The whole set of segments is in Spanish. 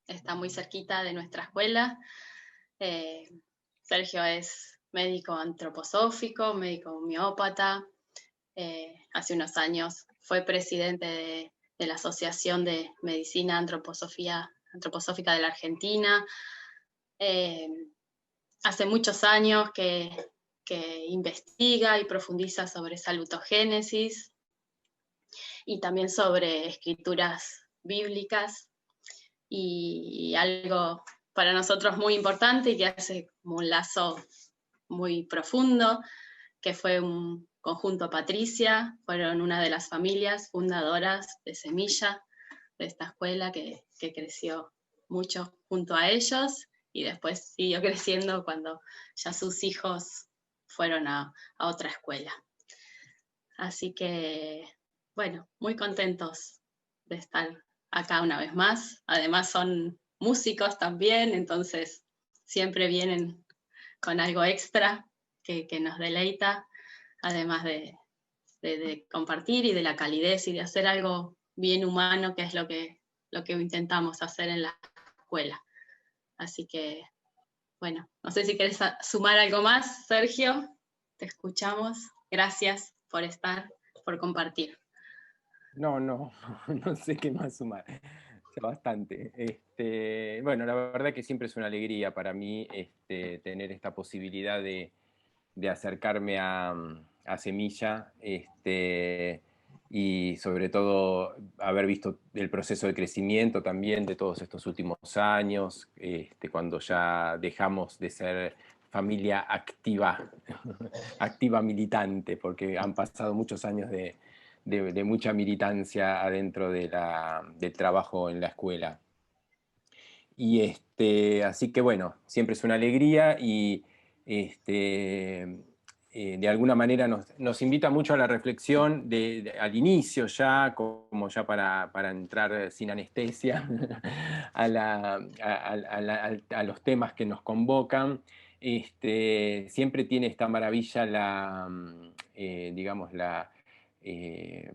está muy cerquita de nuestra escuela. Eh, Sergio es médico antroposófico, médico homeópata. Hace unos años fue presidente de la Asociación de Medicina Antroposófica de la Argentina. Eh, Hace muchos años que investiga y profundiza sobre salutogénesis y también sobre escrituras bíblicas, y algo para nosotros muy importante y que hace como un lazo muy profundo, que fue un conjunto Patricia, fueron una de las familias fundadoras de Semilla, de esta escuela que creció mucho junto a ellos y después siguió creciendo cuando ya sus hijos fueron a otra escuela. Así que, bueno, muy contentos de estar acá una vez más. Además son músicos también, entonces siempre vienen con algo extra que nos deleita, además de compartir y de la calidez y de hacer algo bien humano, que es lo que intentamos hacer en la escuela. Así que, bueno, no sé si querés sumar algo más, Sergio. Te escuchamos. Gracias por estar, por compartir. No, no, no sé qué más sumar. O sea, bastante. Bueno, la verdad que siempre es una alegría para mí tener esta posibilidad de acercarme a Semilla, y sobre todo haber visto el proceso de crecimiento también de todos estos últimos años, cuando ya dejamos de ser familia activa, activa militante, porque han pasado muchos años de mucha militancia adentro del trabajo en la escuela. Y así que bueno, siempre es una alegría y de alguna manera nos invita mucho a la reflexión al inicio ya, como ya para entrar sin anestesia a los temas que nos convocan. Siempre tiene esta maravilla digamos, eh,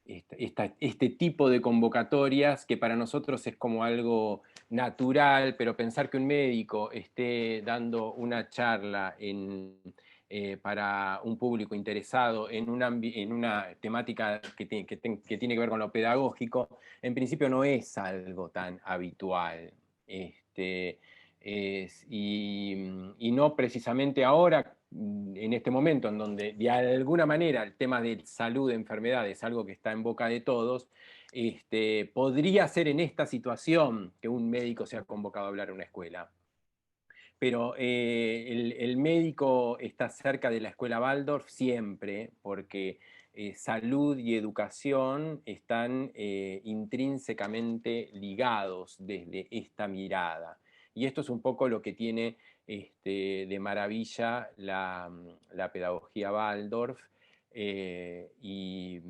este tipo de convocatorias que para nosotros es como algo natural, pero pensar que un médico esté dando una charla para un público interesado en una temática que tiene que ver con lo pedagógico, en principio no es algo tan habitual. Y no precisamente ahora, en este momento, en donde de alguna manera el tema de salud, de enfermedad, es algo que está en boca de todos. Podría ser en esta situación que un médico sea convocado a hablar en una escuela. Pero el médico está cerca de la escuela Waldorf siempre, porque salud y educación están intrínsecamente ligados desde esta mirada. Y esto es un poco lo que tiene de maravilla la pedagogía Waldorf, y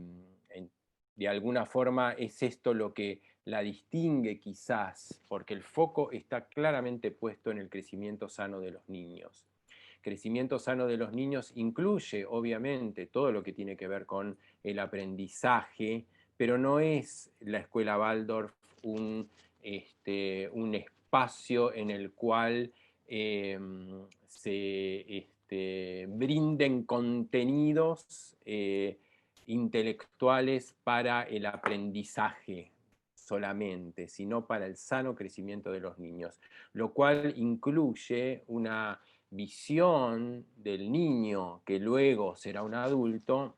de alguna forma es esto lo que la distingue quizás, porque el foco está claramente puesto en el crecimiento sano de los niños. Crecimiento sano de los niños incluye, obviamente, todo lo que tiene que ver con el aprendizaje, pero no es la escuela Waldorf un espacio en el cual se brinden contenidos intelectuales para el aprendizaje solamente, sino para el sano crecimiento de los niños, lo cual incluye una visión del niño que luego será un adulto,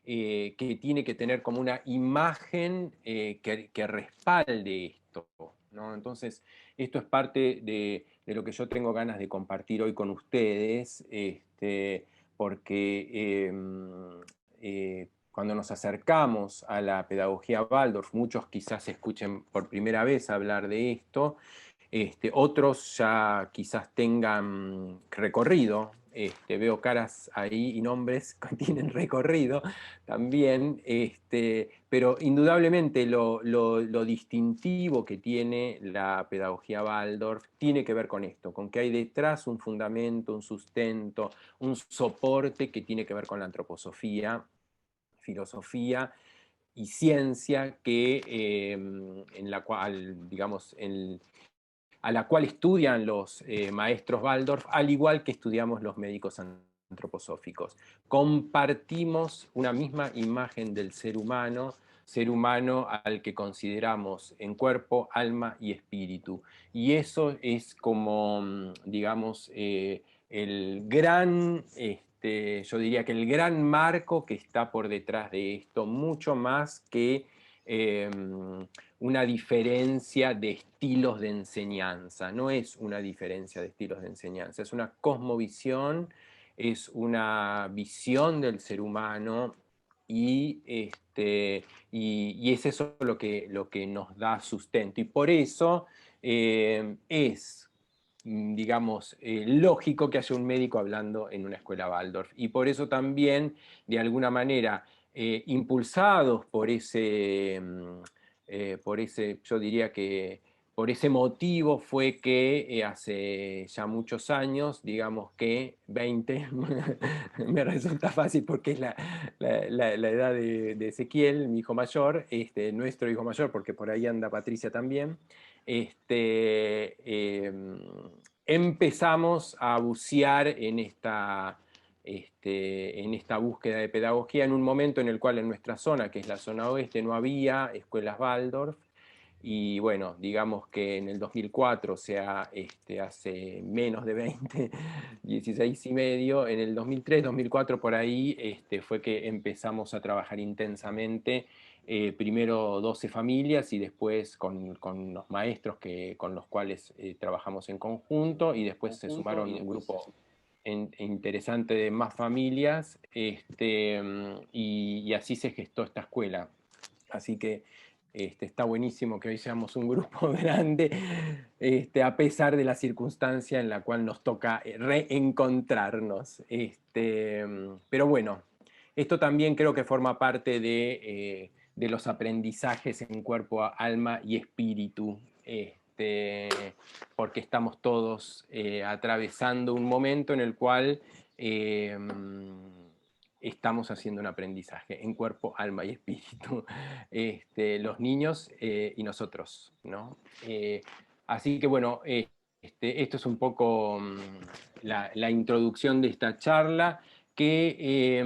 que tiene que tener como una imagen que respalde esto, ¿no? Entonces, esto es parte de lo que yo tengo ganas de compartir hoy con ustedes, porque cuando nos acercamos a la pedagogía Waldorf, muchos quizás escuchen por primera vez hablar de esto, otros ya quizás tengan recorrido, veo caras ahí y nombres que tienen recorrido también, pero indudablemente lo distintivo que tiene la pedagogía Waldorf tiene que ver con esto, con que hay detrás un fundamento, un sustento, un soporte que tiene que ver con la antroposofía, filosofía, y ciencia en la cual, digamos, a la cual estudian los maestros Waldorf, al igual que estudiamos los médicos antroposóficos. Compartimos una misma imagen del ser humano al que consideramos en cuerpo, alma y espíritu. Y eso es como, digamos, el gran, yo diría que el gran marco que está por detrás de esto, mucho más que una diferencia de estilos de enseñanza. No es una diferencia de estilos de enseñanza, es una cosmovisión, es una visión del ser humano y es eso lo que nos da sustento. Y por eso es, digamos, lógico que haya un médico hablando en una escuela Waldorf. Y por eso también, de alguna manera, impulsados por ese, yo diría que por ese motivo fue que hace ya muchos años, digamos que 20, me resulta fácil porque es la edad de Ezequiel, mi hijo mayor, nuestro hijo mayor, porque por ahí anda Patricia también, eh, empezamos a bucear en esta búsqueda de pedagogía en un momento en el cual en nuestra zona, que es la zona oeste, no había escuelas Waldorf. Y bueno, digamos que en el 2004, o sea, hace menos de 20, 16 y medio, en el 2003, 2004 por ahí, fue que empezamos a trabajar intensamente, primero 12 familias y después con los maestros con los cuales trabajamos en conjunto, y después se sumaron un grupo interesante de más familias, y así se gestó esta escuela. Así que está buenísimo que hoy seamos un grupo grande, a pesar de la circunstancia en la cual nos toca reencontrarnos. Pero bueno, esto también creo que forma parte de los aprendizajes en cuerpo, alma y espíritu, porque estamos todos atravesando un momento en el cual estamos haciendo un aprendizaje en cuerpo, alma y espíritu, los niños y nosotros, ¿no? Así que bueno, esto es un poco la introducción de esta charla, que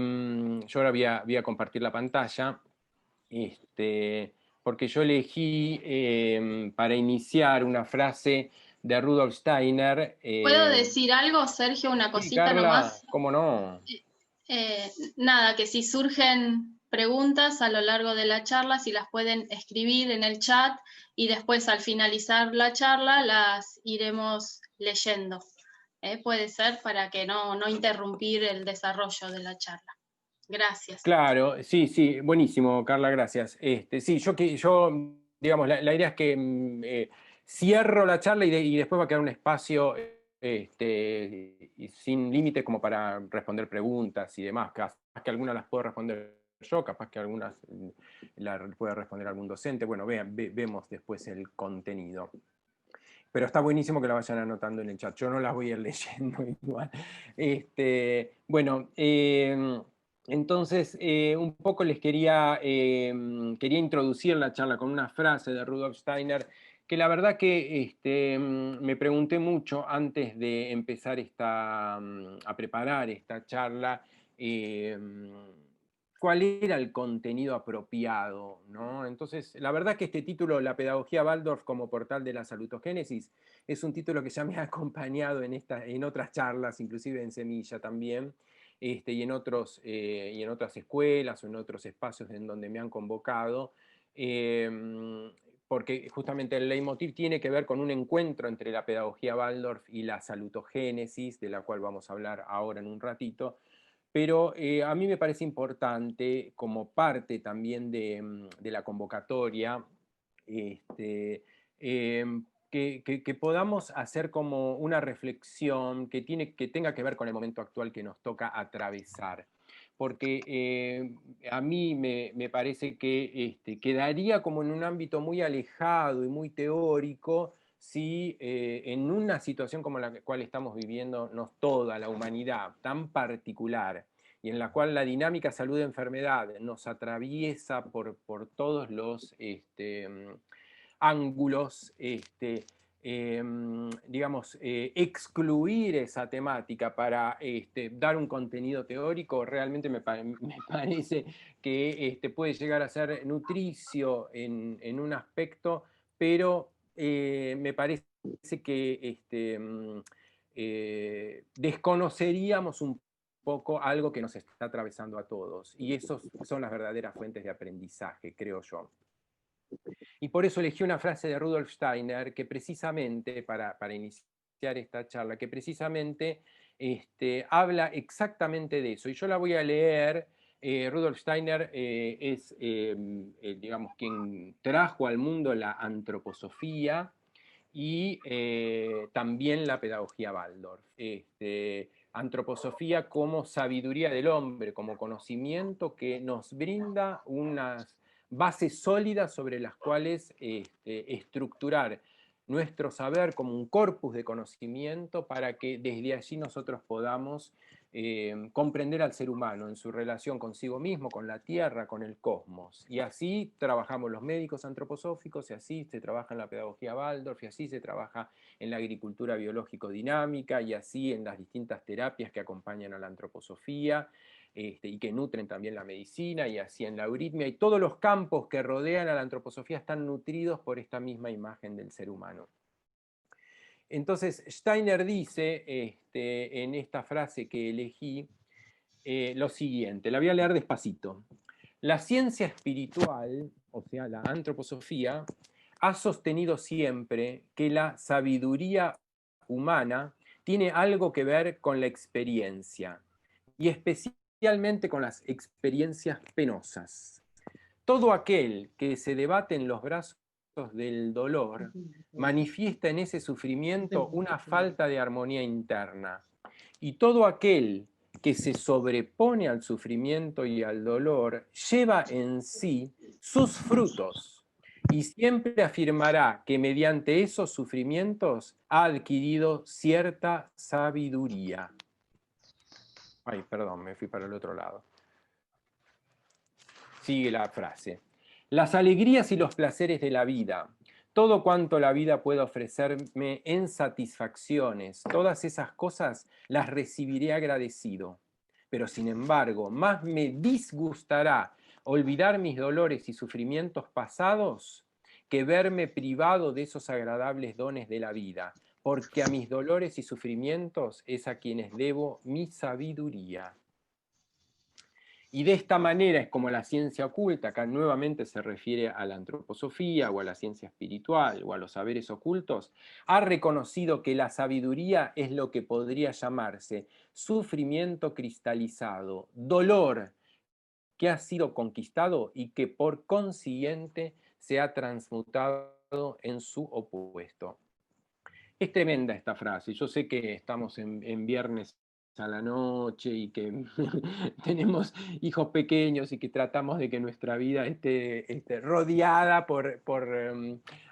yo ahora voy a compartir la pantalla, porque yo elegí para iniciar una frase de Rudolf Steiner. ¿Puedo decir algo, Sergio? Una Sí, cosita Carla, nomás. ¿cómo no? Nada, que si surgen preguntas a lo largo de la charla, si las pueden escribir en el chat y después al finalizar la charla las iremos leyendo. Puede ser para que no interrumpir el desarrollo de la charla. Gracias. Claro, sí, sí, buenísimo, Carla, gracias. Sí, digamos, la idea es que cierro la charla y después va a quedar un espacio y sin límite como para responder preguntas y demás. Capaz que algunas las puedo responder yo, capaz que algunas las puede responder algún docente. Bueno, vemos después el contenido. Pero está buenísimo que la vayan anotando en el chat. Yo no las voy a ir leyendo igual. Bueno, entonces un poco les quería introducir la charla con una frase de Rudolf Steiner, que la verdad que me pregunté mucho antes de empezar a preparar esta charla, cuál era el contenido apropiado, ¿no? Entonces, la verdad que este título, La pedagogía Waldorf como portal de la salutogénesis, es un título que ya me ha acompañado en otras charlas, inclusive en Semilla también, y en otras escuelas o en otros espacios en donde me han convocado, porque justamente el leitmotiv tiene que ver con un encuentro entre la pedagogía Waldorf y la salutogénesis, de la cual vamos a hablar ahora en un ratito. Pero a mí me parece importante, como parte también de la convocatoria, que podamos hacer como una reflexión que tenga que ver con el momento actual que nos toca atravesar. Porque a mí me parece que quedaría como en un ámbito muy alejado y muy teórico si en una situación como la cual estamos viviendo, toda la humanidad tan particular, y en la cual la dinámica salud-enfermedad nos atraviesa por todos los ángulos, digamos, excluir esa temática para dar un contenido teórico, realmente me parece que puede llegar a ser nutricio en un aspecto, pero me parece que desconoceríamos un poco algo que nos está atravesando a todos, y esos son las verdaderas fuentes de aprendizaje, creo yo. Y por eso elegí una frase de Rudolf Steiner que precisamente, para iniciar esta charla, que precisamente habla exactamente de eso. Y yo la voy a leer. Rudolf Steiner es, digamos, quien trajo al mundo la antroposofía y también la pedagogía Waldorf. Antroposofía como sabiduría del hombre, como conocimiento que nos brinda unas bases sólidas sobre las cuales estructurar nuestro saber como un corpus de conocimiento para que desde allí nosotros podamos comprender al ser humano en su relación consigo mismo, con la tierra, con el cosmos. Y así trabajamos los médicos antroposóficos, y así se trabaja en la pedagogía Waldorf, y así se trabaja en la agricultura biológico-dinámica, y así en las distintas terapias que acompañan a la antroposofía, y que nutren también la medicina, y así en la euritmia, y todos los campos que rodean a la antroposofía están nutridos por esta misma imagen del ser humano. Entonces, Steiner dice en esta frase que elegí lo siguiente, la voy a leer despacito. La ciencia espiritual, o sea, la antroposofía, ha sostenido siempre que la sabiduría humana tiene algo que ver con la experiencia, y especialmente con las experiencias penosas. Todo aquel que se debate en los brazos del dolor manifiesta en ese sufrimiento una falta de armonía interna. Y todo aquel que se sobrepone al sufrimiento y al dolor lleva en sí sus frutos, y siempre afirmará que mediante esos sufrimientos ha adquirido cierta sabiduría. Ay, perdón, me fui para el otro lado. Sigue la frase. Las alegrías y los placeres de la vida, todo cuanto la vida pueda ofrecerme en satisfacciones, todas esas cosas las recibiré agradecido. Pero sin embargo, más me disgustará olvidar mis dolores y sufrimientos pasados que verme privado de esos agradables dones de la vida, porque a mis dolores y sufrimientos es a quienes debo mi sabiduría. Y de esta manera es como la ciencia oculta, acá nuevamente se refiere a la antroposofía o a la ciencia espiritual o a los saberes ocultos, ha reconocido que la sabiduría es lo que podría llamarse sufrimiento cristalizado, dolor que ha sido conquistado y que por consiguiente se ha transmutado en su opuesto. Es tremenda esta frase. Yo sé que estamos en viernes a la noche y que tenemos hijos pequeños y que tratamos de que nuestra vida esté rodeada por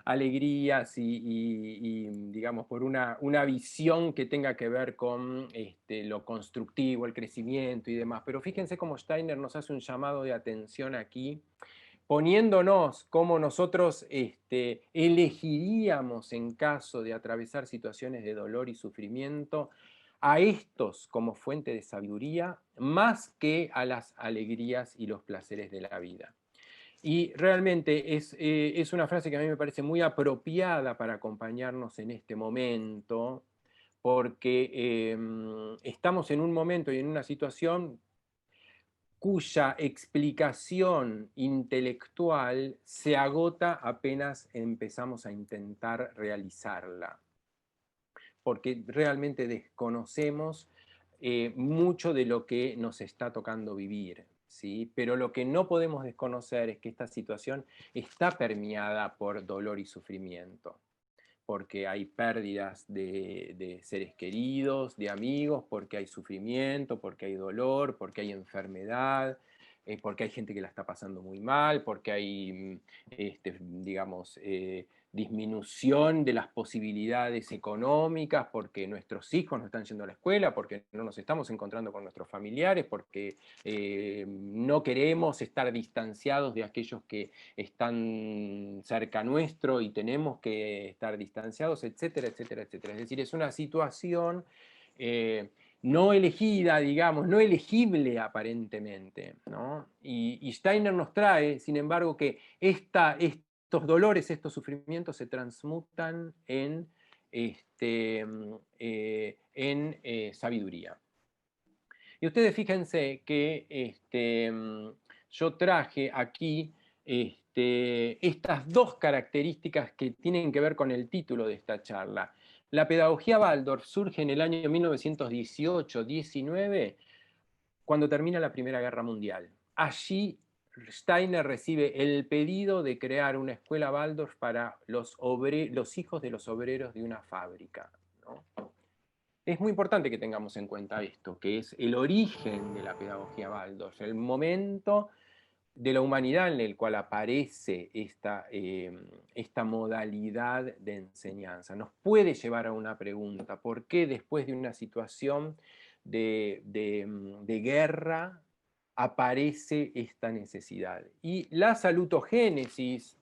alegrías y, digamos, por una visión que tenga que ver con lo constructivo, el crecimiento y demás. Pero fíjense cómo Steiner nos hace un llamado de atención aquí, poniéndonos como nosotros elegiríamos en caso de atravesar situaciones de dolor y sufrimiento a estos como fuente de sabiduría más que a las alegrías y los placeres de la vida. Y realmente es una frase que a mí me parece muy apropiada para acompañarnos en este momento, porque estamos en un momento y en una situación cuya explicación intelectual se agota apenas empezamos a intentar realizarla, porque realmente desconocemos mucho de lo que nos está tocando vivir, ¿sí? Pero lo que no podemos desconocer es que esta situación está permeada por dolor y sufrimiento, porque hay pérdidas de seres queridos, de amigos, porque hay sufrimiento, porque hay dolor, porque hay enfermedad, porque hay gente que la está pasando muy mal, porque hay, digamos, disminución de las posibilidades económicas, porque nuestros hijos no están yendo a la escuela, porque no nos estamos encontrando con nuestros familiares, porque no queremos estar distanciados de aquellos que están cerca nuestro y tenemos que estar distanciados, etcétera, etcétera, etcétera. Es decir, es una situación no elegida, digamos, no elegible aparentemente, ¿no? Y Steiner nos trae, sin embargo, que estos dolores, estos sufrimientos se transmutan en sabiduría. Y ustedes fíjense que yo traje aquí estas dos características que tienen que ver con el título de esta charla. La pedagogía Waldorf surge en el año 1918-19, cuando termina la Primera Guerra Mundial. Allí Steiner recibe el pedido de crear una escuela Waldorf para los hijos de los obreros de una fábrica, ¿no? Es muy importante que tengamos en cuenta esto, que es el origen de la pedagogía Waldorf, el momento de la humanidad en el cual aparece esta modalidad de enseñanza. Nos puede llevar a una pregunta: ¿por qué después de una situación de guerra aparece esta necesidad? Y la salutogénesis,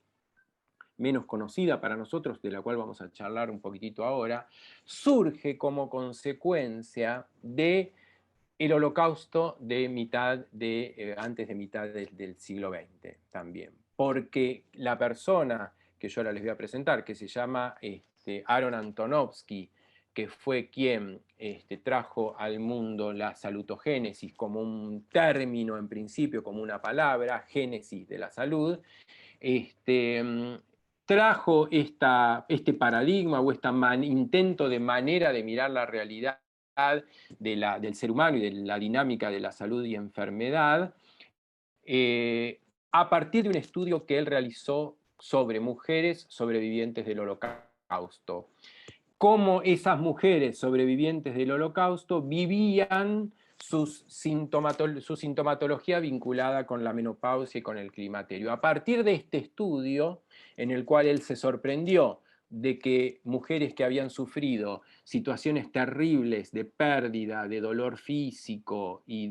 menos conocida para nosotros, de la cual vamos a charlar un poquitito ahora, surge como consecuencia de el Holocausto de antes de mitad del siglo XX también. Porque la persona que yo ahora les voy a presentar, que se llama Aaron Antonovsky, que fue quien trajo al mundo la salutogénesis como un término en principio, como una palabra, génesis de la salud, trajo este paradigma o este intento de manera de mirar la realidad del ser humano y de la dinámica de la salud y enfermedad, a partir de un estudio que él realizó sobre mujeres sobrevivientes del Holocausto. Cómo esas mujeres sobrevivientes del Holocausto vivían su sintomatología vinculada con la menopausia y con el climaterio. A partir de este estudio, en el cual él se sorprendió de que mujeres que habían sufrido situaciones terribles de pérdida, de dolor físico y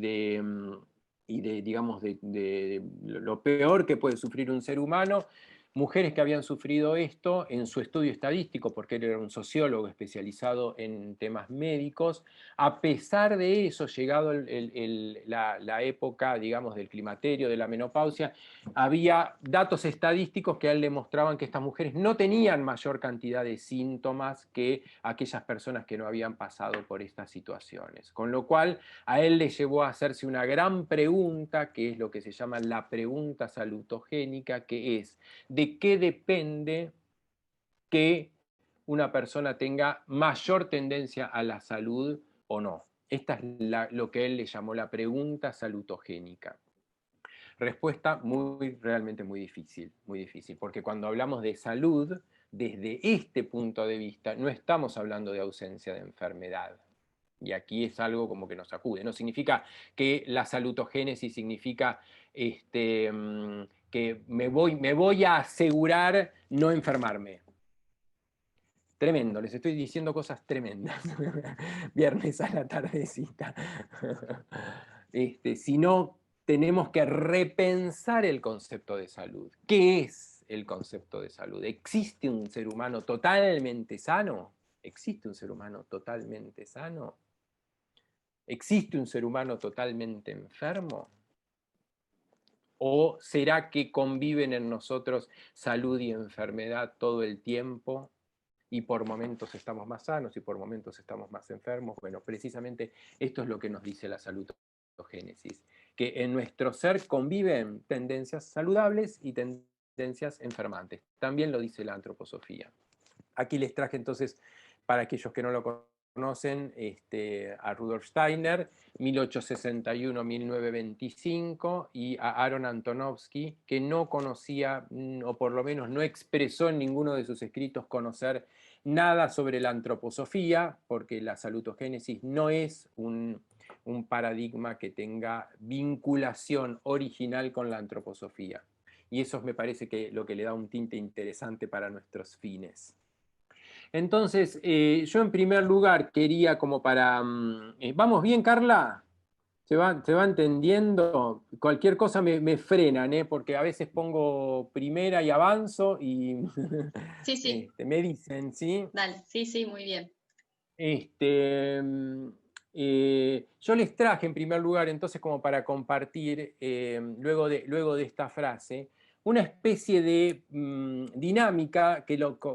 digamos, de lo peor que puede sufrir un ser humano, mujeres que habían sufrido esto en su estudio estadístico, porque él era un sociólogo especializado en temas médicos, a pesar de eso, llegado la época, digamos, del climaterio, de la menopausia, había datos estadísticos que a él le mostraban que estas mujeres no tenían mayor cantidad de síntomas que aquellas personas que no habían pasado por estas situaciones. Con lo cual, a él le llevó a hacerse una gran pregunta, que es lo que se llama la pregunta salutogénica, que es: ¿de qué depende que una persona tenga mayor tendencia a la salud o no? Esta es lo que él le llamó la pregunta salutogénica. Respuesta realmente muy difícil, porque cuando hablamos de salud, desde este punto de vista, no estamos hablando de ausencia de enfermedad. Y aquí es algo como que nos sacude. No significa que la salutogénesis significa que me voy a asegurar no enfermarme. Tremendo, les estoy diciendo cosas tremendas. Viernes a la tardecita. Sino tenemos que repensar el concepto de salud. ¿Qué es el concepto de salud? ¿Existe un ser humano totalmente sano? ¿Existe un ser humano totalmente sano? ¿Existe un ser humano totalmente enfermo? ¿O será que conviven en nosotros salud y enfermedad todo el tiempo y por momentos estamos más sanos y por momentos estamos más enfermos? Bueno, precisamente esto es lo que nos dice la salutogénesis, que en nuestro ser conviven tendencias saludables y tendencias enfermantes. También lo dice la antroposofía. Aquí les traje entonces, para aquellos que no lo conocen, a Rudolf Steiner, 1861-1925, y a Aaron Antonovsky, que no conocía, o por lo menos no expresó en ninguno de sus escritos conocer nada sobre la antroposofía, porque la salutogénesis no es un paradigma que tenga vinculación original con la antroposofía. y eso me parece que lo que le da un tinte interesante para nuestros fines. Entonces, yo en primer lugar quería como para... ¿vamos bien, Carla? Se va entendiendo? Cualquier cosa me frenan, ¿eh? Porque a veces pongo primera y avanzo y Sí, sí, me dicen, ¿sí? dale, sí, sí, muy bien. Este, yo les traje en primer lugar, entonces, como para compartir, luego de esta frase, una especie de dinámica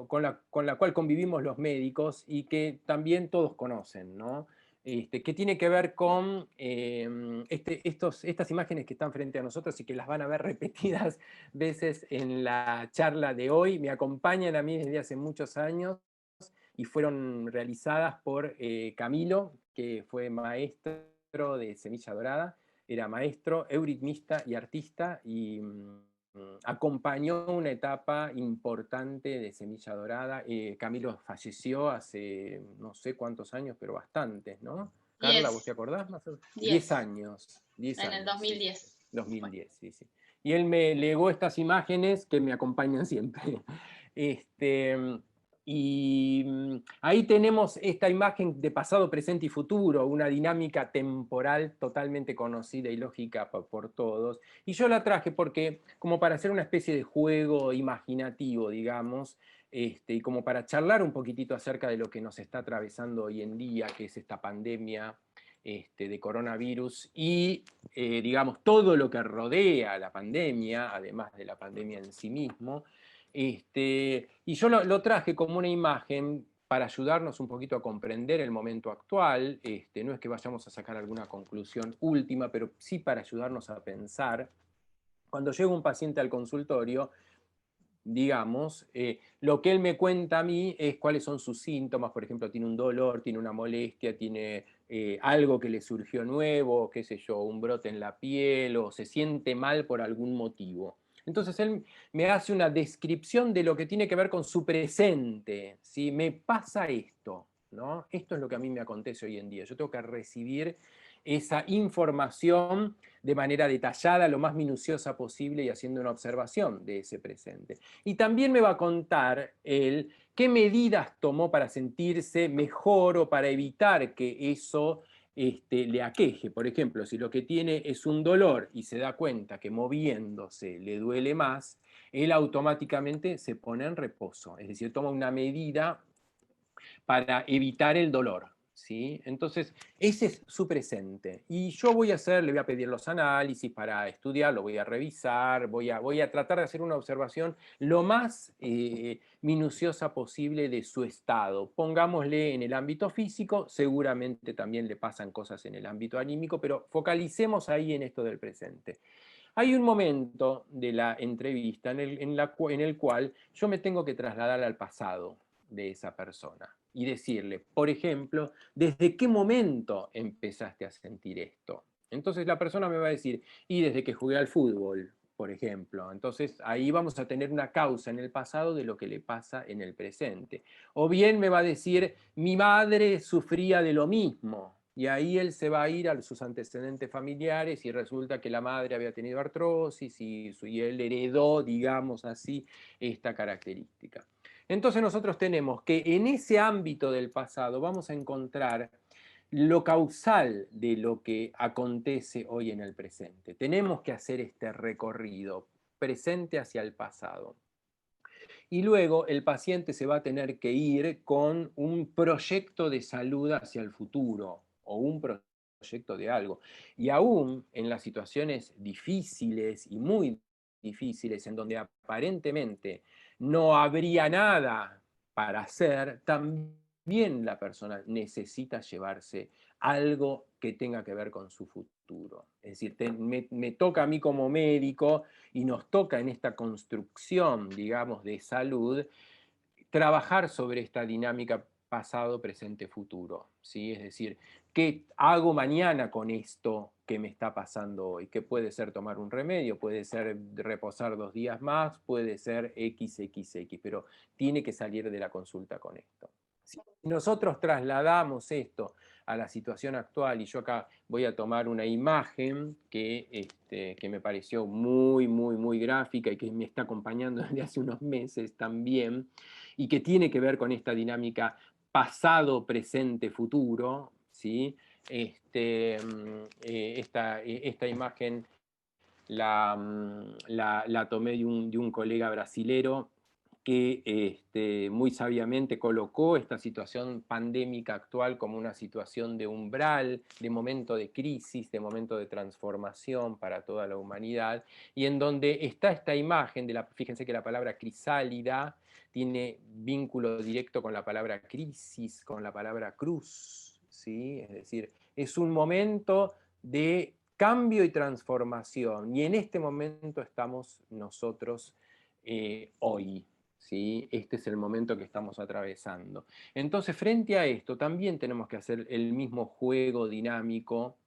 con la cual convivimos los médicos y que también todos conocen, ¿no? Que tiene que ver con estas imágenes que están frente a nosotros y que las van a ver repetidas veces en la charla de hoy. Me acompañan a mí desde hace muchos años y fueron realizadas por Camilo, que fue maestro de Semilla Dorada, era maestro, euritmista y artista, y acompañó una etapa importante de Semilla Dorada. Camilo falleció hace no sé cuántos años, pero bastantes, ¿no? Carla, ¿vos te 10, acordás más o menos? 10 10, años, 10 en el años, sí, 2010 fue. 2010, sí, sí. Y él me legó estas imágenes que me acompañan siempre. Este, y ahí tenemos esta imagen de pasado, presente y futuro, una dinámica temporal totalmente conocida y lógica por todos. Y yo la traje porque, como para hacer una especie de juego imaginativo, digamos, y como para charlar un poquitito acerca de lo que nos está atravesando hoy en día, que es esta pandemia de coronavirus y, digamos, todo lo que rodea la pandemia, además de la pandemia en sí mismo. Y yo lo traje como una imagen para ayudarnos un poquito a comprender el momento actual. No es que vayamos a sacar alguna conclusión última, pero sí para ayudarnos a pensar. Cuando llega un paciente al consultorio, digamos, lo que él me cuenta a mí es cuáles son sus síntomas. Por ejemplo, tiene un dolor, tiene una molestia, tiene algo que le surgió nuevo, qué sé yo, un brote en la piel, o se siente mal por algún motivo. Entonces él me hace una descripción de lo que tiene que ver con su presente. ¿Sí? Me pasa esto, ¿no? Esto es lo que a mí me acontece hoy en día. Yo tengo que recibir esa información de manera detallada, lo más minuciosa posible, y haciendo una observación de ese presente. Y también me va a contar él qué medidas tomó para sentirse mejor o para evitar que eso le aqueje. Por ejemplo, si lo que tiene es un dolor y se da cuenta que moviéndose le duele más, él automáticamente se pone en reposo, es decir, toma una medida para evitar el dolor. ¿Sí? Entonces, ese es su presente. Y yo le voy a pedir los análisis para estudiar, lo voy a revisar, voy a tratar de hacer una observación lo más minuciosa posible de su estado. Pongámosle en el ámbito físico, seguramente también le pasan cosas en el ámbito anímico, pero focalicemos ahí en esto del presente. Hay un momento de la entrevista en el cual yo me tengo que trasladar al pasado de esa persona y decirle, por ejemplo, ¿desde qué momento empezaste a sentir esto? Entonces la persona me va a decir, y desde que jugué al fútbol, por ejemplo. Entonces ahí vamos a tener una causa en el pasado de lo que le pasa en el presente. O bien me va a decir, mi madre sufría de lo mismo. Y ahí él se va a ir a sus antecedentes familiares y resulta que la madre había tenido artrosis y él heredó, digamos así, esta característica. Entonces nosotros tenemos que en ese ámbito del pasado vamos a encontrar lo causal de lo que acontece hoy en el presente. Tenemos que hacer este recorrido presente hacia el pasado. Y luego el paciente se va a tener que ir con un proyecto de salud hacia el futuro o un proyecto de algo. Y aún en las situaciones difíciles y muy difíciles, en donde aparentemente no habría nada para hacer, también la persona necesita llevarse algo que tenga que ver con su futuro. Es decir, me toca a mí como médico y nos toca en esta construcción, digamos, de salud, trabajar sobre esta dinámica pasado, presente, futuro. ¿Sí? Es decir, ¿qué hago mañana con esto que me está pasando hoy? Que puede ser tomar un remedio, puede ser reposar 2 días más, puede ser XXX, pero tiene que salir de la consulta con esto. Si nosotros trasladamos esto a la situación actual, y yo acá voy a tomar una imagen que me pareció muy, muy, muy gráfica y que me está acompañando desde hace unos meses también, y que tiene que ver con esta dinámica pasado, presente, futuro, ¿sí? Esta imagen la tomé de un colega brasilero que muy sabiamente colocó esta situación pandémica actual como una situación de umbral, de momento de crisis, de momento de transformación para toda la humanidad, y en donde está esta imagen fíjense que la palabra crisálida tiene vínculo directo con la palabra crisis, con la palabra cruz, ¿sí? Es decir, es un momento de cambio y transformación, y en este momento estamos nosotros hoy. ¿Sí? Este es el momento que estamos atravesando. Entonces, frente a esto, también tenemos que hacer el mismo juego dinámico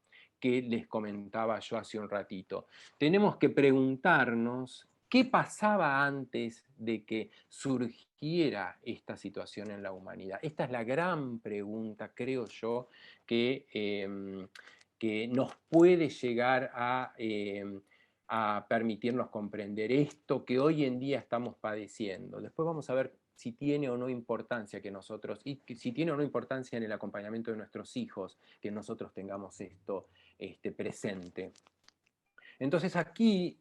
que les comentaba yo hace un ratito. Tenemos que preguntarnos qué pasaba antes de que surgiera esta situación en la humanidad. Esta es la gran pregunta, creo yo, que nos puede llegar a permitirnos comprender esto que hoy en día estamos padeciendo. Después vamos a ver si tiene o no importancia que nosotros, y si tiene o no importancia en el acompañamiento de nuestros hijos, que nosotros tengamos esto presente. Entonces aquí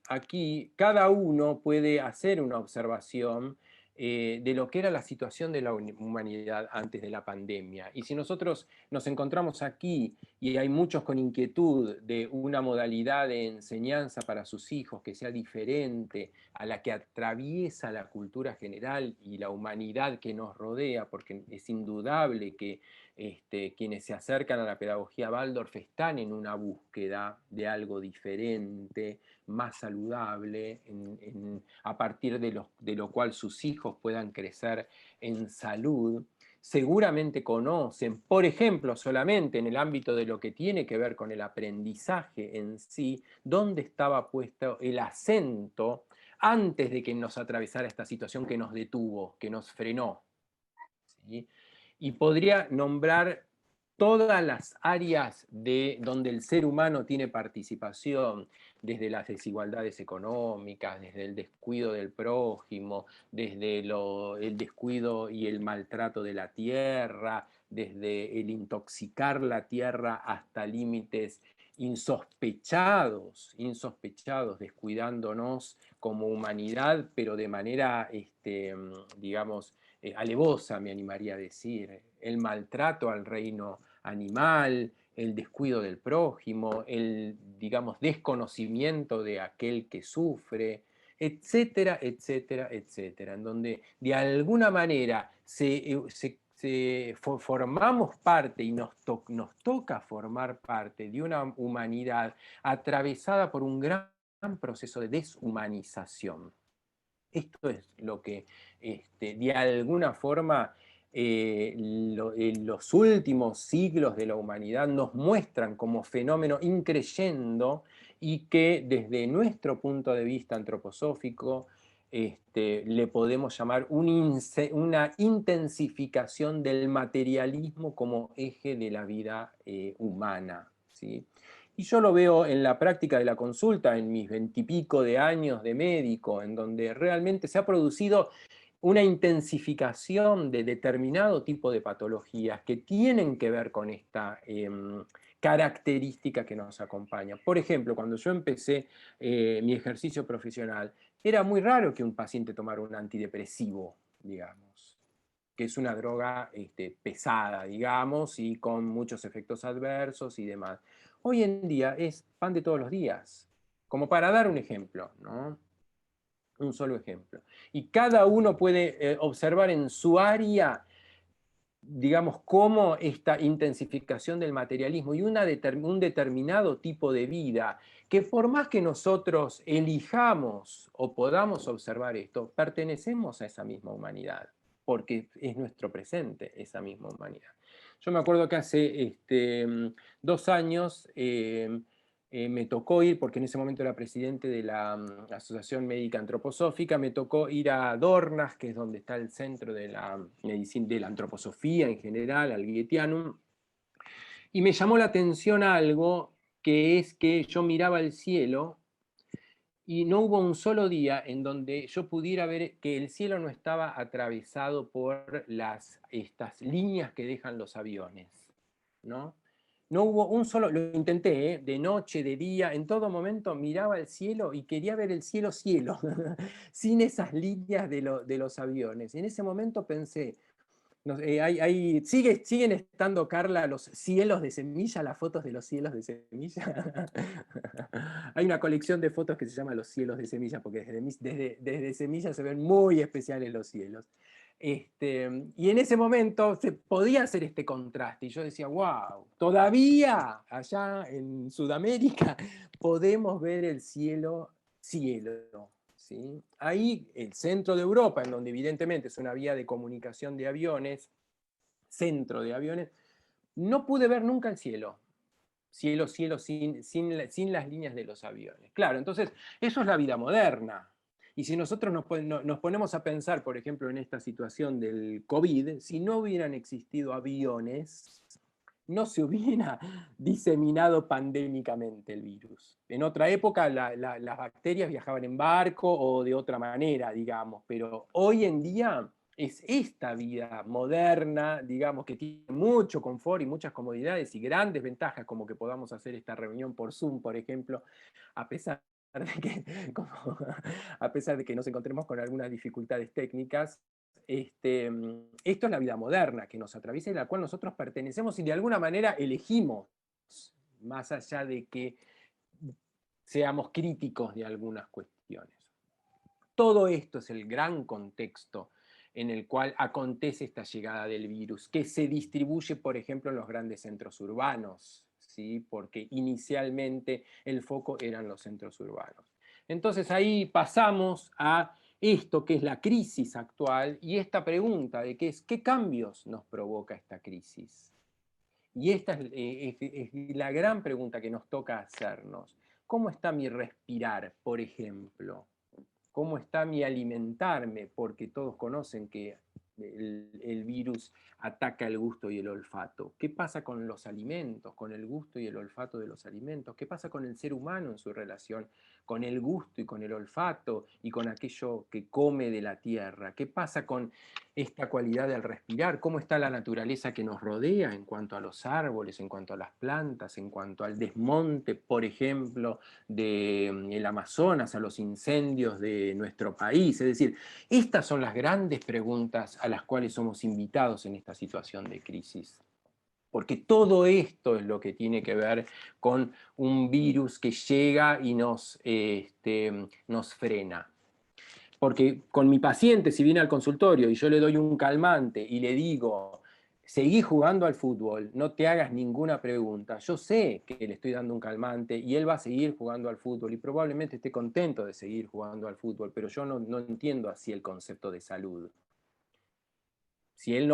cada uno puede hacer una observación de lo que era la situación de la humanidad antes de la pandemia. Y si nosotros nos encontramos aquí y hay muchos con inquietud de una modalidad de enseñanza para sus hijos que sea diferente a la que atraviesa la cultura general y la humanidad que nos rodea, porque es indudable que quienes se acercan a la pedagogía Waldorf están en una búsqueda de algo diferente, más saludable, a partir de lo cual sus hijos puedan crecer en salud. Seguramente conocen, por ejemplo, solamente en el ámbito de lo que tiene que ver con el aprendizaje en sí, dónde estaba puesto el acento antes de que nos atravesara esta situación que nos detuvo, que nos frenó. ¿Sí? Y podría nombrar todas las áreas donde el ser humano tiene participación, desde las desigualdades económicas, desde el descuido del prójimo, desde el descuido y el maltrato de la tierra, desde el intoxicar la tierra hasta límites insospechados, descuidándonos como humanidad, pero de manera, digamos, alevosa, me animaría a decir, el maltrato al reino animal, el descuido del prójimo, el, digamos, desconocimiento de aquel que sufre, etcétera, etcétera, etcétera, en donde de alguna manera formamos parte y nos toca formar parte de una humanidad atravesada por un gran proceso de deshumanización. Esto es lo que de alguna forma en los últimos siglos de la humanidad nos muestran como fenómeno increyendo, y que desde nuestro punto de vista antroposófico le podemos llamar una intensificación del materialismo como eje de la vida humana, ¿sí? Y yo lo veo en la práctica de la consulta, en mis 20 y pico de años de médico, en donde realmente se ha producido una intensificación de determinado tipo de patologías que tienen que ver con esta característica que nos acompaña. Por ejemplo, cuando yo empecé mi ejercicio profesional, era muy raro que un paciente tomara un antidepresivo, digamos, que es una droga pesada, digamos, y con muchos efectos adversos y demás. Hoy en día es pan de todos los días, como para dar un ejemplo, ¿no? Un solo ejemplo. Y cada uno puede observar en su área, digamos, cómo esta intensificación del materialismo y un determinado tipo de vida, que por más que nosotros elijamos o podamos observar esto, pertenecemos a esa misma humanidad, porque es nuestro presente esa misma humanidad. Yo me acuerdo que hace 2 años me tocó ir, porque en ese momento era presidente de la Asociación Médica Antroposófica, me tocó ir a Dornas, que es donde está el centro de la medicina, de la antroposofía en general, al Goetheanum, y me llamó la atención algo, que es que yo miraba el cielo y no hubo un solo día en donde yo pudiera ver que el cielo no estaba atravesado por estas líneas que dejan los aviones, ¿no? No hubo un solo, lo intenté, de noche, de día, en todo momento miraba el cielo y quería ver el cielo cielo, sin esas líneas de los aviones. En ese momento pensé, no, siguen estando, Carla, los cielos de semilla, las fotos de los cielos de semilla. Hay una colección de fotos que se llama Los cielos de semilla, porque desde semilla se ven muy especiales los cielos. Y en ese momento se podía hacer este contraste, y yo decía, wow, todavía allá en Sudamérica podemos ver el cielo, cielo. ¿Sí? Ahí el centro de Europa, en donde evidentemente es una vía de comunicación de aviones, centro de aviones, no pude ver nunca el cielo. Cielo, cielo, sin las líneas de los aviones. Claro, entonces, eso es la vida moderna. Y si nosotros nos ponemos a pensar, por ejemplo, en esta situación del COVID, si no hubieran existido aviones, no se hubiera diseminado pandémicamente el virus. En otra época las bacterias viajaban en barco o de otra manera, digamos, pero hoy en día es esta vida moderna, digamos, que tiene mucho confort y muchas comodidades y grandes ventajas, como que podamos hacer esta reunión por Zoom, por ejemplo, a pesar de que, a pesar de que nos encontremos con algunas dificultades técnicas. Esto es la vida moderna que nos atraviesa y a la cual nosotros pertenecemos y de alguna manera elegimos, más allá de que seamos críticos de algunas cuestiones. Todo esto es el gran contexto en el cual acontece esta llegada del virus, que se distribuye, por ejemplo, en los grandes centros urbanos, ¿sí? Porque inicialmente el foco eran los centros urbanos. Entonces ahí pasamos a esto que es la crisis actual y esta pregunta de ¿qué cambios nos provoca esta crisis? Y esta es la gran pregunta que nos toca hacernos. ¿Cómo está mi respirar, por ejemplo? ¿Cómo está mi alimentarme? Porque todos conocen que el virus ataca el gusto y el olfato. ¿Qué pasa con los alimentos, con el gusto y el olfato de los alimentos? ¿Qué pasa con el ser humano en su relación con el gusto y con el olfato y con aquello que come de la tierra? ¿Qué pasa con esta cualidad del respirar? ¿Cómo está la naturaleza que nos rodea en cuanto a los árboles, en cuanto a las plantas, en cuanto al desmonte, por ejemplo, del Amazonas, a los incendios de nuestro país? Es decir, estas son las grandes preguntas a las cuales somos invitados en esta situación de crisis. Porque todo esto es lo que tiene que ver con un virus que llega y nos frena. Porque con mi paciente, si viene al consultorio y yo le doy un calmante y le digo, seguí jugando al fútbol, no te hagas ninguna pregunta, yo sé que le estoy dando un calmante y él va a seguir jugando al fútbol y probablemente esté contento de seguir jugando al fútbol, pero yo no entiendo así el concepto de salud. Si él,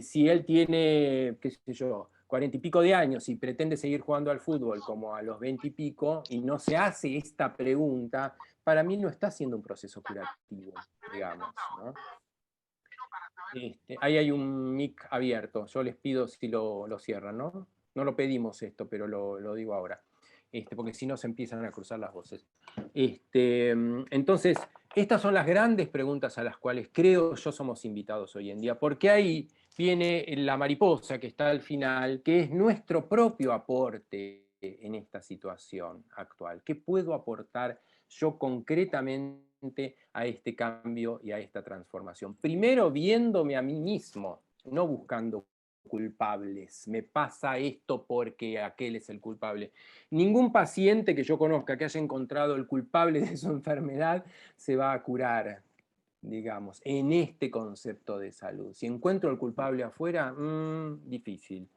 si él tiene, qué sé yo, 40 y pico de años y pretende seguir jugando al fútbol como a los 20 y pico y no se hace esta pregunta, para mí no está haciendo un proceso curativo, digamos, ¿no? Ahí hay un mic abierto, yo les pido si lo cierran, ¿no? No lo pedimos esto, pero lo digo ahora, porque si no se empiezan a cruzar las voces. Entonces, estas son las grandes preguntas a las cuales creo yo somos invitados hoy en día, porque ahí viene la mariposa que está al final, que es nuestro propio aporte en esta situación actual. ¿Qué puedo aportar yo concretamente a este cambio y a esta transformación? Primero viéndome a mí mismo, no buscando culpables. Me pasa esto porque aquel es el culpable. Ningún paciente que yo conozca que haya encontrado el culpable de su enfermedad se va a curar, digamos, en este concepto de salud. Si encuentro el culpable afuera, difícil.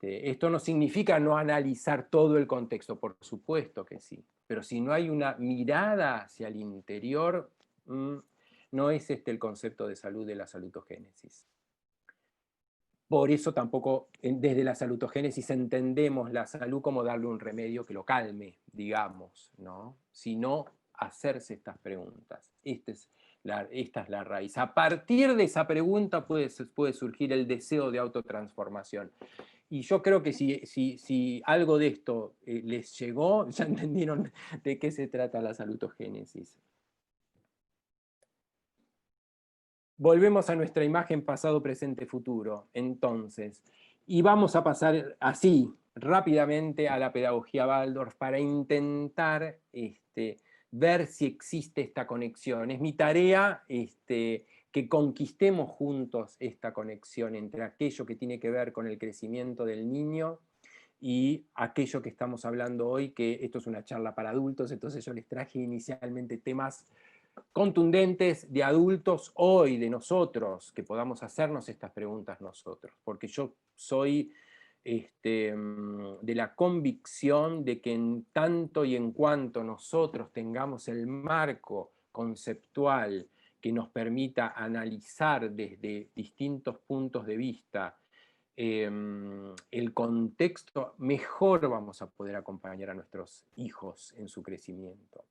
Esto no significa no analizar todo el contexto, por supuesto que sí, pero si no hay una mirada hacia el interior, no es el concepto de salud de la salutogénesis. Por eso tampoco desde la salutogénesis entendemos la salud como darle un remedio que lo calme, digamos, ¿no? Sino hacerse estas preguntas. Esta es la raíz. A partir de esa pregunta puede surgir el deseo de autotransformación. Y yo creo que si algo de esto les llegó, ya entendieron de qué se trata la salutogénesis. Volvemos a nuestra imagen pasado, presente, futuro, entonces. Y vamos a pasar así, rápidamente, a la pedagogía Waldorf para intentar ver si existe esta conexión. Es mi tarea que conquistemos juntos esta conexión entre aquello que tiene que ver con el crecimiento del niño y aquello que estamos hablando hoy, que esto es una charla para adultos, entonces yo les traje inicialmente temas contundentes de adultos hoy, de nosotros, que podamos hacernos estas preguntas nosotros, porque yo soy de la convicción de que en tanto y en cuanto nosotros tengamos el marco conceptual que nos permita analizar desde distintos puntos de vista el contexto, mejor vamos a poder acompañar a nuestros hijos en su crecimiento.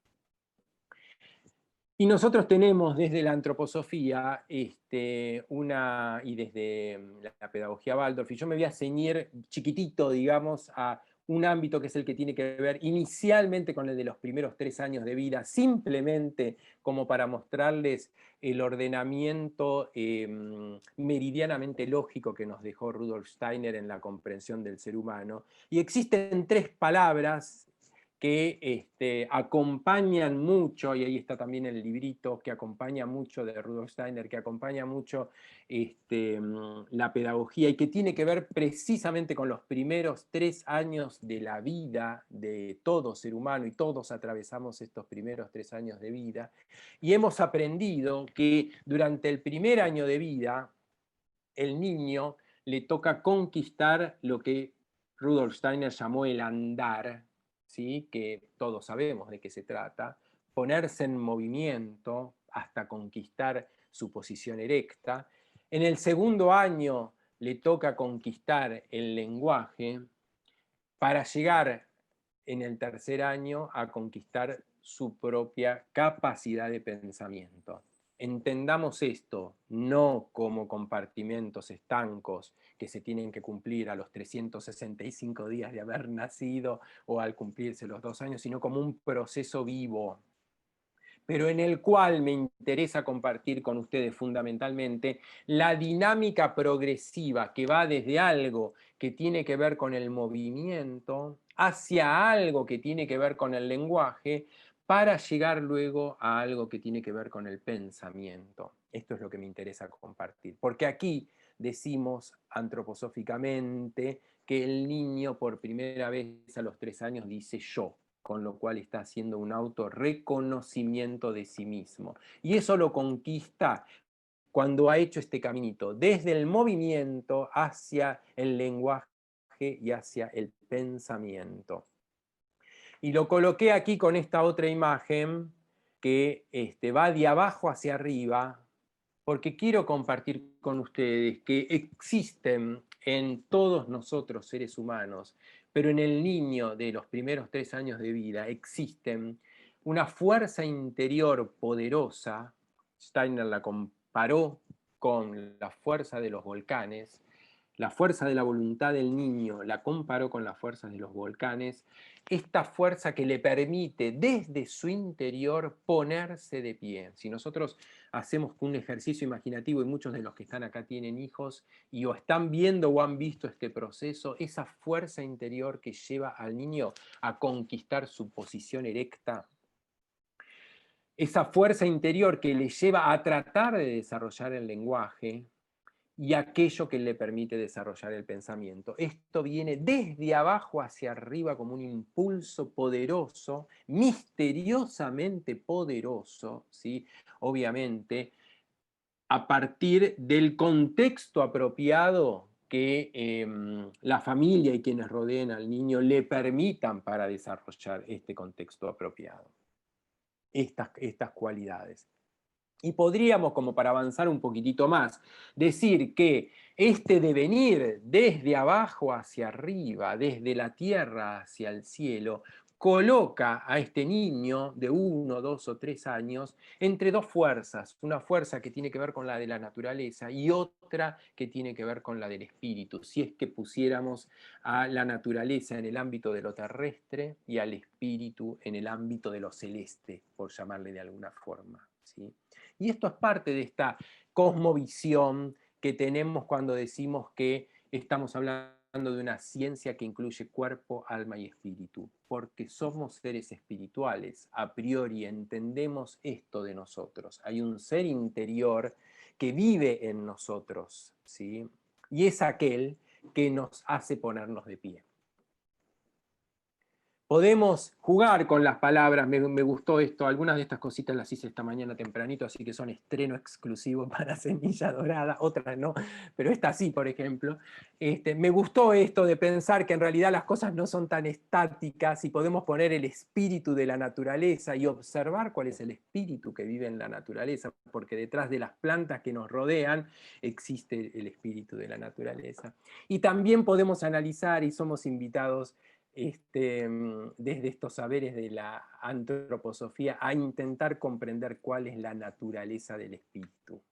Y nosotros tenemos desde la antroposofía y desde la pedagogía Waldorf, y yo me voy a ceñir chiquitito, digamos, a un ámbito que es el que tiene que ver inicialmente con el de los primeros 3 años de vida, simplemente como para mostrarles el ordenamiento meridianamente lógico que nos dejó Rudolf Steiner en la comprensión del ser humano. Y existen 3 palabras que acompañan mucho, y ahí está también el librito que acompaña mucho de Rudolf Steiner, que acompaña mucho la pedagogía y que tiene que ver precisamente con los primeros 3 años de la vida de todo ser humano, y todos atravesamos estos primeros 3 años de vida, y hemos aprendido que durante el primer año de vida, el niño le toca conquistar lo que Rudolf Steiner llamó el andar, ¿sí? Que todos sabemos de qué se trata, ponerse en movimiento hasta conquistar su posición erecta. En el segundo año le toca conquistar el lenguaje para llegar en el tercer año a conquistar su propia capacidad de pensamiento. Entendamos esto no como compartimentos estancos que se tienen que cumplir a los 365 días de haber nacido o al cumplirse los 2 años, sino como un proceso vivo, pero en el cual me interesa compartir con ustedes fundamentalmente la dinámica progresiva que va desde algo que tiene que ver con el movimiento hacia algo que tiene que ver con el lenguaje, para llegar luego a algo que tiene que ver con el pensamiento. Esto es lo que me interesa compartir, porque aquí decimos antroposóficamente que el niño por primera vez a los 3 años dice yo, con lo cual está haciendo un autorreconocimiento de sí mismo. Y eso lo conquista cuando ha hecho este caminito, desde el movimiento hacia el lenguaje y hacia el pensamiento. Y lo coloqué aquí con esta otra imagen que va de abajo hacia arriba, porque quiero compartir con ustedes que existen en todos nosotros seres humanos, pero en el niño de los primeros 3 años de vida existen una fuerza interior poderosa. Steiner la comparó con la fuerza de los volcanes. La fuerza de la voluntad del niño la comparó con las fuerzas de los volcanes, esta fuerza que le permite desde su interior ponerse de pie. Si nosotros hacemos un ejercicio imaginativo, y muchos de los que están acá tienen hijos y o están viendo o han visto este proceso, esa fuerza interior que lleva al niño a conquistar su posición erecta, esa fuerza interior que le lleva a tratar de desarrollar el lenguaje, y aquello que le permite desarrollar el pensamiento. Esto viene desde abajo hacia arriba como un impulso poderoso, misteriosamente poderoso, ¿sí? Obviamente, a partir del contexto apropiado que la familia y quienes rodeen al niño le permitan para desarrollar este contexto apropiado, estas cualidades. Y podríamos, como para avanzar un poquitito más, decir que Este devenir desde abajo hacia arriba, desde la tierra hacia el cielo, coloca a este niño de 1, 2 o 3 años entre dos fuerzas, una fuerza que tiene que ver con la de la naturaleza y otra que tiene que ver con la del espíritu. Si es que pusiéramos a la naturaleza en el ámbito de lo terrestre y al espíritu en el ámbito de lo celeste, por llamarle de alguna forma, ¿sí? Y esto es parte de esta cosmovisión que tenemos cuando decimos que estamos hablando de una ciencia que incluye cuerpo, alma y espíritu, porque somos seres espirituales, a priori entendemos esto de nosotros, hay un ser interior que vive en nosotros, ¿sí? Y es aquel que nos hace ponernos de pie. Podemos jugar con las palabras, me gustó esto, algunas de estas cositas las hice esta mañana tempranito, así que son estreno exclusivo para Semilla Dorada, otras no, pero esta sí, por ejemplo. Me gustó esto de pensar que en realidad las cosas no son tan estáticas y podemos poner el espíritu de la naturaleza y observar cuál es el espíritu que vive en la naturaleza, porque detrás de las plantas que nos rodean existe el espíritu de la naturaleza. Y también podemos analizar, y somos invitados desde estos saberes de la antroposofía a intentar comprender cuál es la naturaleza del espíritu.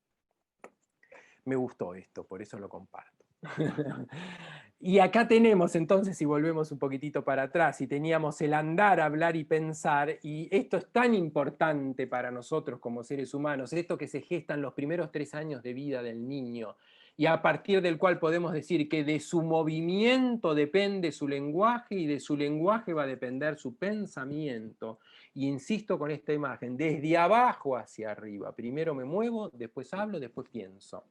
Me gustó esto, por eso lo comparto. Y acá tenemos entonces, si volvemos un poquitito para atrás, y teníamos el andar, hablar y pensar, y esto es tan importante para nosotros como seres humanos, esto que se gesta en los primeros 3 años de vida del niño, y a partir del cual podemos decir que de su movimiento depende su lenguaje y de su lenguaje va a depender su pensamiento. Y insisto con esta imagen, desde abajo hacia arriba. Primero me muevo, después hablo, después pienso.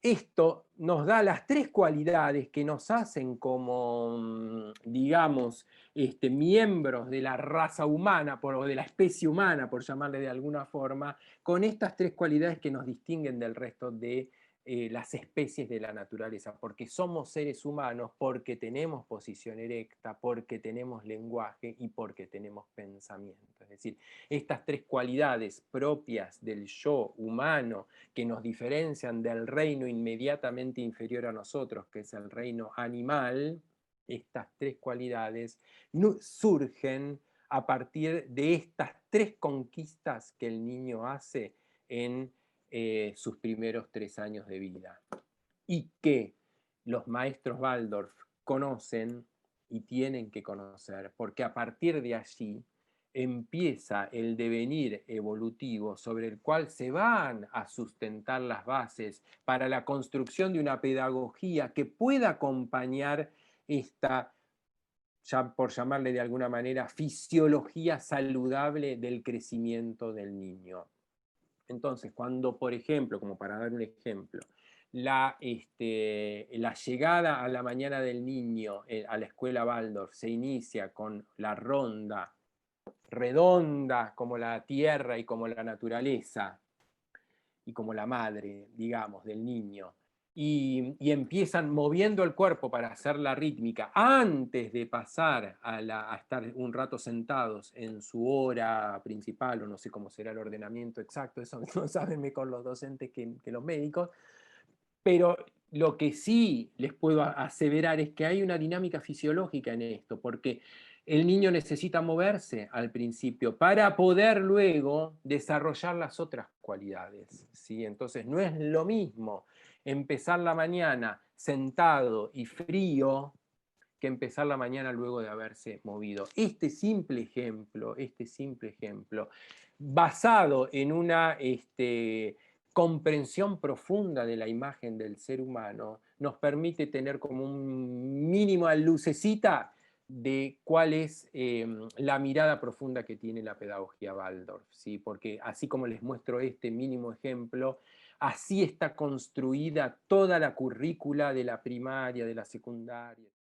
Esto nos da las 3 cualidades que nos hacen como, digamos, miembros de la raza humana o de la especie humana, por llamarle de alguna forma, con estas 3 cualidades que nos distinguen del resto de las especies de la naturaleza, porque somos seres humanos, porque tenemos posición erecta, porque tenemos lenguaje y porque tenemos pensamiento. Es decir, estas 3 cualidades propias del yo humano que nos diferencian del reino inmediatamente inferior a nosotros, que es el reino animal, estas 3 cualidades surgen a partir de estas 3 conquistas que el niño hace en sus primeros 3 años de vida y que los maestros Waldorf conocen y tienen que conocer, porque a partir de allí empieza el devenir evolutivo sobre el cual se van a sustentar las bases para la construcción de una pedagogía que pueda acompañar esta, ya por llamarle de alguna manera, fisiología saludable del crecimiento del niño. Entonces, cuando, por ejemplo, como para dar un ejemplo, la llegada a la mañana del niño a la escuela Waldorf se inicia con la ronda redonda como la tierra y como la naturaleza y como la madre, digamos, del niño, y empiezan moviendo el cuerpo para hacer la rítmica antes de pasar a estar un rato sentados en su hora principal, o no sé cómo será el ordenamiento exacto, eso no saben mejor los docentes que los médicos, pero lo que sí les puedo aseverar es que hay una dinámica fisiológica en esto, porque el niño necesita moverse al principio para poder luego desarrollar las otras cualidades, ¿sí? Entonces no es lo mismo empezar la mañana sentado y frío que empezar la mañana luego de haberse movido. Este simple ejemplo, basado en una comprensión profunda de la imagen del ser humano, nos permite tener como un mínimo lucecita de cuál es la mirada profunda que tiene la pedagogía Waldorf, ¿sí? Porque así como les muestro este mínimo ejemplo, así está construida toda la currícula de la primaria, de la secundaria.